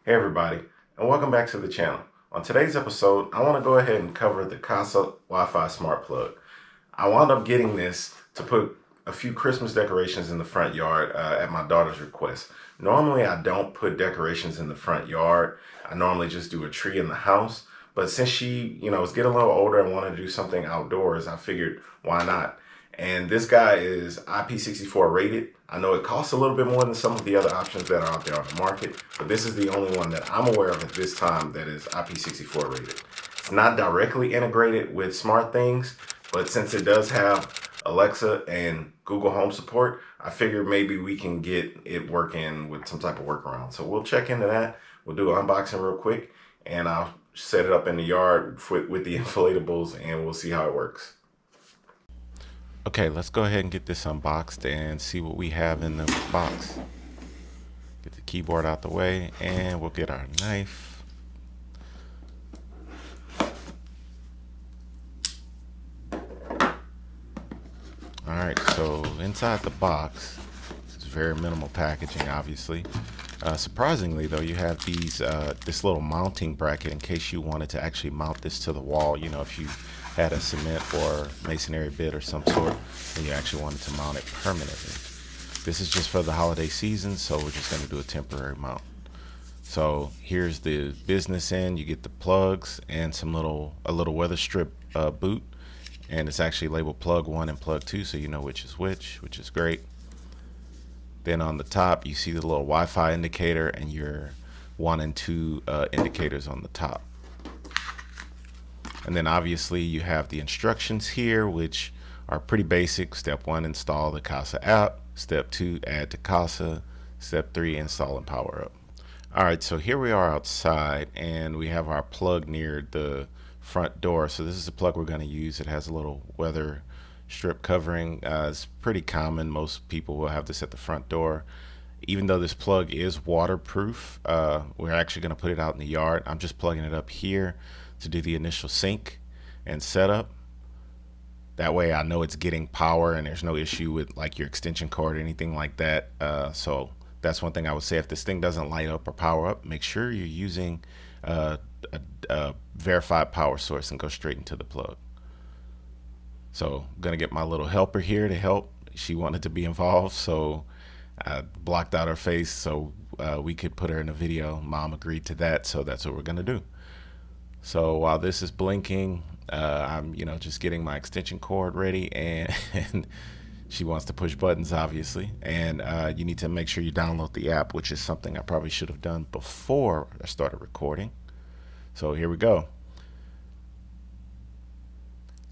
Hey everybody, and welcome back to the channel. On today's episode, I want to go ahead and cover the Kasa WiFi smart plug. I wound up getting this to put a few Christmas decorations in the front yard at my daughter's request. Normally, I don't put decorations in the front yard. I normally just do a tree in the house. But since she, is getting a little older and wanted to do something outdoors, I figured why not? And this guy is IP64 rated. I know it costs a little bit more than some of the other options that are out there on the market, but this is the only one that I'm aware of at this time that is IP64 rated. It's not directly integrated with SmartThings, but since it does have Alexa and Google Home support, I figured maybe we can get it working with some type of workaround. So we'll check into that. We'll do an unboxing real quick, and I'll set it up in the yard with the inflatables, and we'll see how it works. Okay, let's go ahead and get this unboxed and see what we have in the box. Get the keyboard out the way, and we'll get our knife. Alright, so inside the box, it's very minimal packaging, obviously. Surprisingly, though, you have this little mounting bracket in case you wanted to actually mount this to the wall. You know, if you had a cement or masonry bit or some sort, and you actually wanted to mount it permanently. This is just for the holiday season, so we're just going to do a temporary mount. So here's the business end. You get the plugs and a little weather strip boot, and it's actually labeled plug 1 and plug 2, so you know which is which is great. Then on the top, you see the little Wi-Fi indicator and your 1 and 2 indicators on the top. And then obviously you have the instructions here, which are pretty basic. Step 1, install the Kasa app. Step 2, add to Kasa. Step 3, install and power up. All right, so here we are outside, and we have our plug near the front door. So this is the plug we're going to use. It has a little weather strip covering. It's pretty common. Most people will have this at the front door. Even though this plug is waterproof, we're actually going to put it out in the yard. I'm just plugging it up here to do the initial sync and setup. That way I know it's getting power and there's no issue with like your extension cord or anything like that. So that's one thing I would say. If this thing doesn't light up or power up, make sure you're using a verified power source and go straight into the plug. So I'm gonna get my little helper here to help. She wanted to be involved, so I blocked out her face so we could put her in a video. Mom agreed to that, so that's what we're gonna do. So while this is blinking, I'm just getting my extension cord ready, and she wants to push buttons, obviously. And you need to make sure you download the app, which is something I probably should have done before I started recording. So here we go.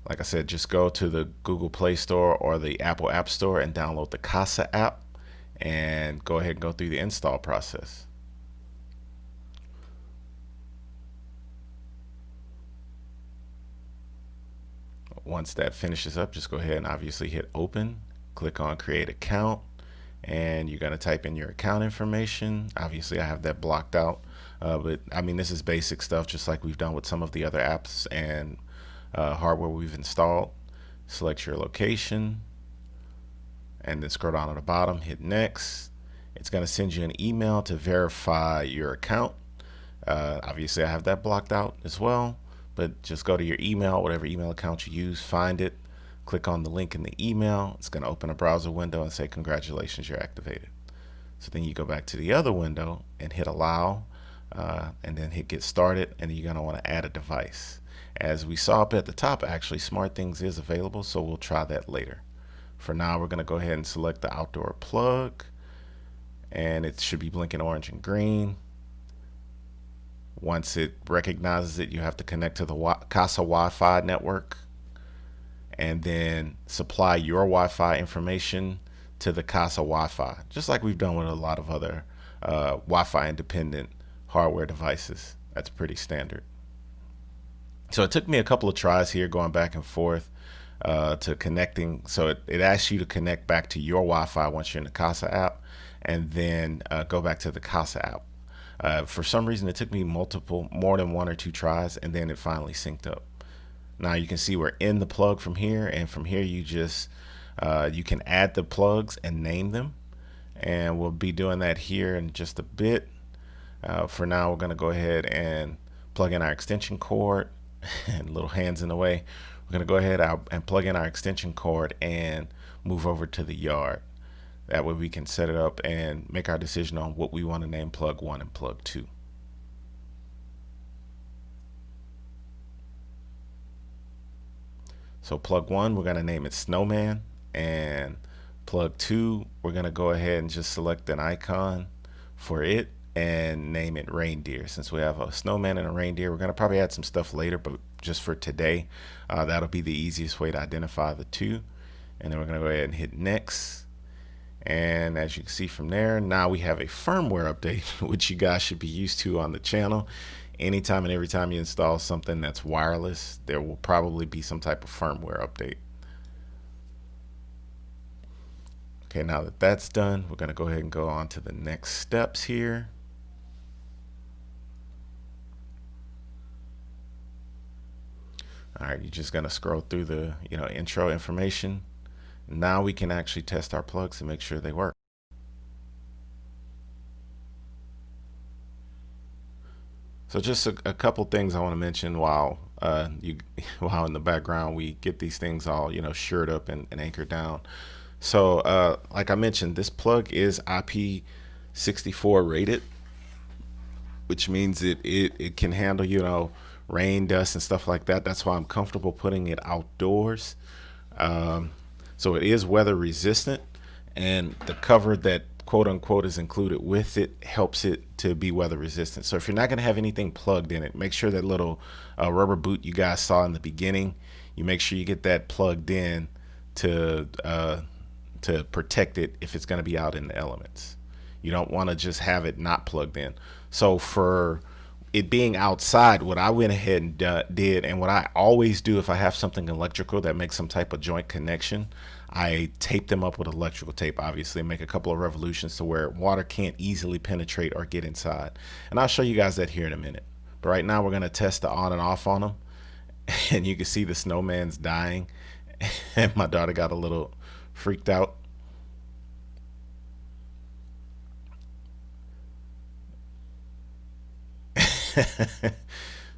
Like I said, just go to the Google Play Store or the Apple App Store and download the Kasa app and go ahead and go through the install process. Once that finishes up, just go ahead and obviously hit open, click on create account, and you're going to type in your account information. Obviously I have that blocked out, but I mean, this is basic stuff just like we've done with some of the other apps and hardware we've installed. Select your location and then scroll down to the bottom, hit next. It's going to send you an email to verify your account. Obviously I have that blocked out as well, but just go to your email, whatever email account you use, find it, click on the link in the email. It's going to open a browser window and say congratulations, you're activated. So then you go back to the other window and hit allow, and then hit get started, and then you're going to want to add a device. As we saw up at the top, actually SmartThings is available, so we'll try that later. For now, we're going to go ahead and select the outdoor plug, and it should be blinking orange and green. Once it recognizes it, you have to connect to the Kasa Wi-Fi network and then supply your Wi-Fi information to the Kasa Wi-Fi, just like we've done with a lot of other Wi-Fi independent hardware devices. That's pretty standard. So it took me a couple of tries here going back and forth to connecting. So it asks you to connect back to your Wi-Fi once you're in the Kasa app, and then go back to the Kasa app. For some reason, it took me more than 1 or 2 tries, and then it finally synced up. Now you can see we're in the plug from here, and from here you just you can add the plugs and name them, and we'll be doing that here in just a bit. For now, we're going to go ahead and plug in our extension cord and little hands in the way. We're going to go ahead and plug in our extension cord and move over to the yard. That way we can set it up and make our decision on what we want to name plug 1 and plug 2. So plug 1, we're going to name it Snowman, and plug 2, we're going to go ahead and just select an icon for it and name it Reindeer. Since we have a snowman and a reindeer, we're going to probably add some stuff later, but just for today, that'll be the easiest way to identify the two. And then we're going to go ahead and hit next. And as you can see from there, now we have a firmware update, which you guys should be used to on the channel. Anytime and every time you install something that's wireless, there will probably be some type of firmware update. Okay, now that that's done, we're going to go ahead and go on to the next steps here. All right, you're just going to scroll through the intro information. Now we can actually test our plugs and make sure they work. So just a couple things I want to mention while while in the background we get these things all shored up and anchored down. So like I mentioned, this plug is IP64 rated, which means it can handle rain, dust, and stuff like that. That's why I'm comfortable putting it outdoors. So it is weather resistant, and the cover that quote unquote is included with it helps it to be weather resistant. So if you're not going to have anything plugged in it, make sure that little rubber boot you guys saw in the beginning, you make sure you get that plugged in to protect it if it's going to be out in the elements. You don't want to just have it not plugged in. So for it being outside, what I went ahead and did, and what I always do if I have something electrical that makes some type of joint connection, I tape them up with electrical tape, obviously, make a couple of revolutions to where water can't easily penetrate or get inside. And I'll show you guys that here in a minute. But right now we're going to test the on and off on them. And you can see the snowman's dying. And my daughter got a little freaked out.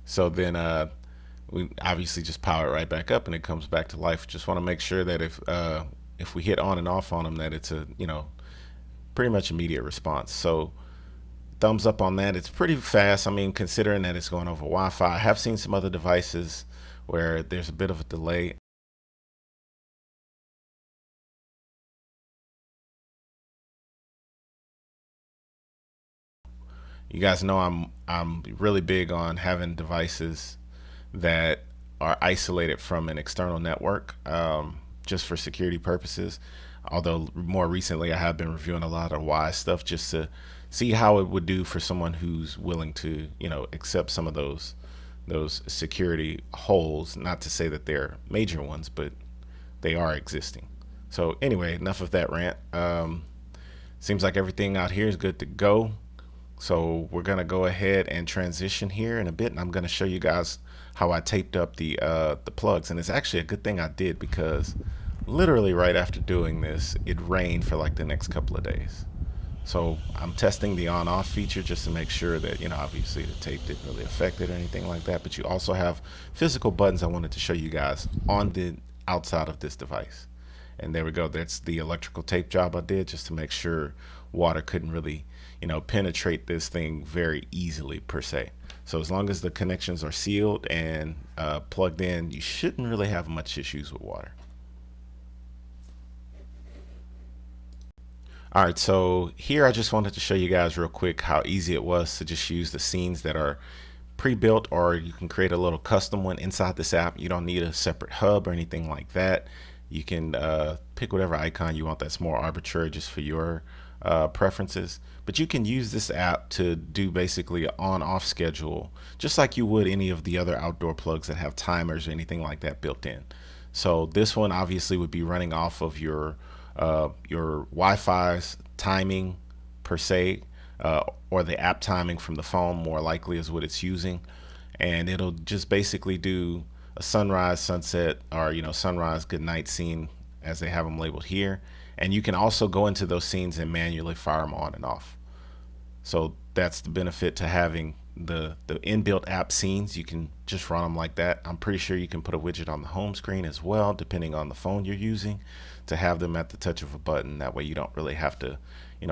So then we obviously just power it right back up and it comes back to life. Just want to make sure that if we hit on and off on them, that it's a pretty much immediate response. So thumbs up on that. It's pretty fast. I mean, considering that it's going over Wi-Fi. I have seen some other devices where there's a bit of a delay. You guys know I'm really big on having devices that are isolated from an external network, just for security purposes. Although more recently I have been reviewing a lot of Wise stuff just to see how it would do for someone who's willing to accept some of those security holes. Not to say that they're major ones, but they are existing. So anyway, enough of that rant. Seems like everything out here is good to go. So we're gonna go ahead and transition here in a bit, and I'm gonna show you guys how I taped up the plugs. And it's actually a good thing I did, because literally right after doing this, it rained for like the next couple of days. So I'm testing the on-off feature just to make sure that obviously the tape didn't really affect it or anything like that. But you also have physical buttons I wanted to show you guys on the outside of this device. And there we go. That's the electrical tape job I did just to make sure water couldn't really penetrate this thing very easily per se. So as long as the connections are sealed and plugged in, you shouldn't really have much issues with water. All right, so here I just wanted to show you guys real quick how easy it was to just use the scenes that are pre-built, or you can create a little custom one inside this app. You don't need a separate hub or anything like that. You can pick whatever icon you want that's more arbitrary just for your preferences. But you can use this app to do basically an on-off schedule, just like you would any of the other outdoor plugs that have timers or anything like that built in. So this one obviously would be running off of your Wi-Fi's timing per se, or the app timing from the phone, more likely is what it's using. And it'll just basically do a sunrise, sunset, or sunrise, good night scene, as they have them labeled here. And you can also go into those scenes and manually fire them on and off. So that's the benefit to having the inbuilt app scenes. You can just run them like that. I'm pretty sure you can put a widget on the home screen as well, depending on the phone you're using, to have them at the touch of a button. That way you don't really have to,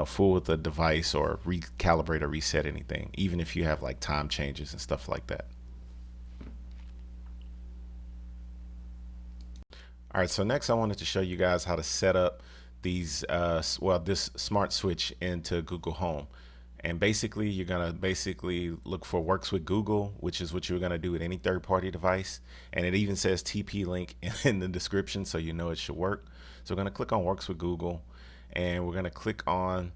fool with the device or recalibrate or reset anything, even if you have like time changes and stuff like that. All right, so next I wanted to show you guys how to set up this smart switch into Google Home. And basically, you're gonna look for Works with Google, which is what you're gonna do with any third-party device. And it even says TP link in the description, so you know it should work. So we're gonna click on Works with Google, and we're gonna click on,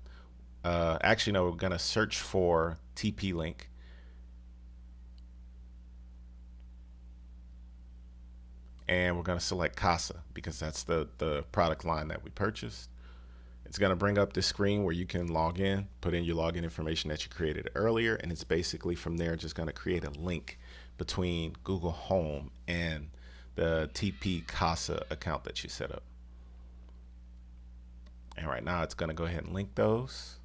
actually no, we're gonna search for TP link. And we're going to select Kasa because that's the product line that we purchased. It's going to bring up this screen where you can log in, put in your login information that you created earlier, and it's basically from there just going to create a link between Google Home and the TP Kasa account that you set up. And right now it's going to go ahead and link those.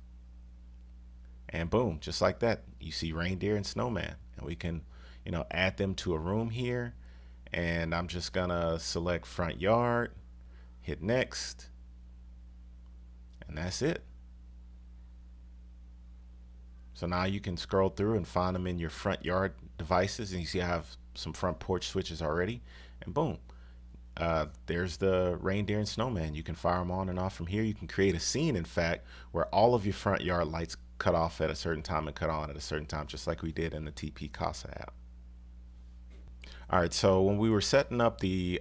And boom, just like that, you see reindeer and snowman. And we can, add them to a room here. And I'm just gonna select front yard, hit next, and that's it. So now you can scroll through and find them in your front yard devices, and you see I have some front porch switches already, and boom, there's the reindeer and snowman. You can fire them on and off from here. You can create a scene, in fact, where all of your front yard lights cut off at a certain time and cut on at a certain time, just like we did in the TP Casa app. All right, so when we were setting up the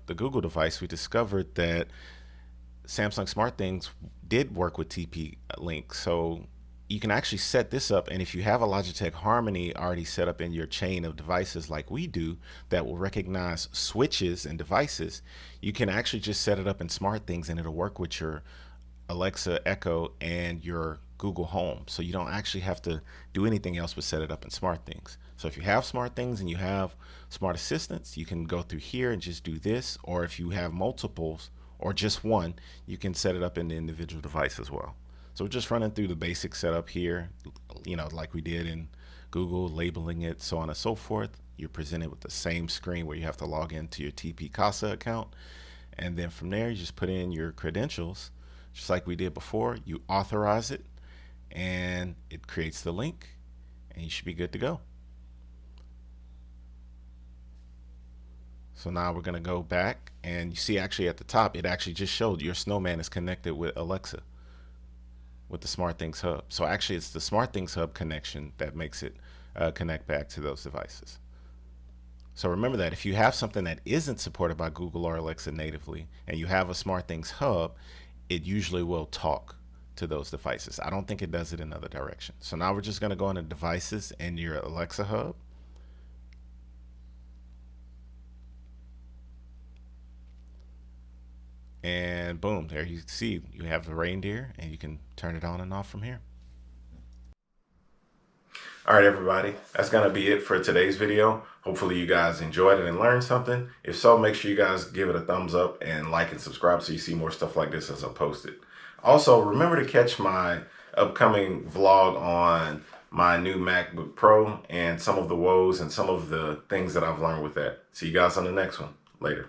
Google device, we discovered that Samsung SmartThings did work with TP Link. So you can actually set this up, and if you have a Logitech Harmony already set up in your chain of devices like we do that will recognize switches and devices, you can actually just set it up in SmartThings and it'll work with your Alexa, Echo, and your Google Home. So you don't actually have to do anything else but set it up in SmartThings. So if you have SmartThings and you have smart assistants, you can go through here and just do this. Or if you have multiples or just one, you can set it up in the individual device as well. So we're just running through the basic setup here, like we did in Google, labeling it, so on and so forth. You're presented with the same screen where you have to log into your TP Casa account. And then from there, you just put in your credentials, just like we did before. You authorize it, and it creates the link, and you should be good to go. So now we're going to go back, and you see actually at the top, it actually just showed your snowman is connected with Alexa with the SmartThings Hub. So actually it's the SmartThings Hub connection that makes it connect back to those devices. So remember that if you have something that isn't supported by Google or Alexa natively, and you have a SmartThings Hub, it usually will talk to those devices. I don't think it does it in other direction. So now we're just going to go into devices and your Alexa Hub. And boom, there you see you have the reindeer, and you can turn it on and off from here. All right, everybody, that's going to be it for today's video. Hopefully you guys enjoyed it and learned something. If so, make sure you guys give it a thumbs up and like and subscribe so you see more stuff like this as I post it. Also, remember to catch my upcoming vlog on my new MacBook Pro and some of the woes and some of the things that I've learned with that. See you guys on the next one. Later.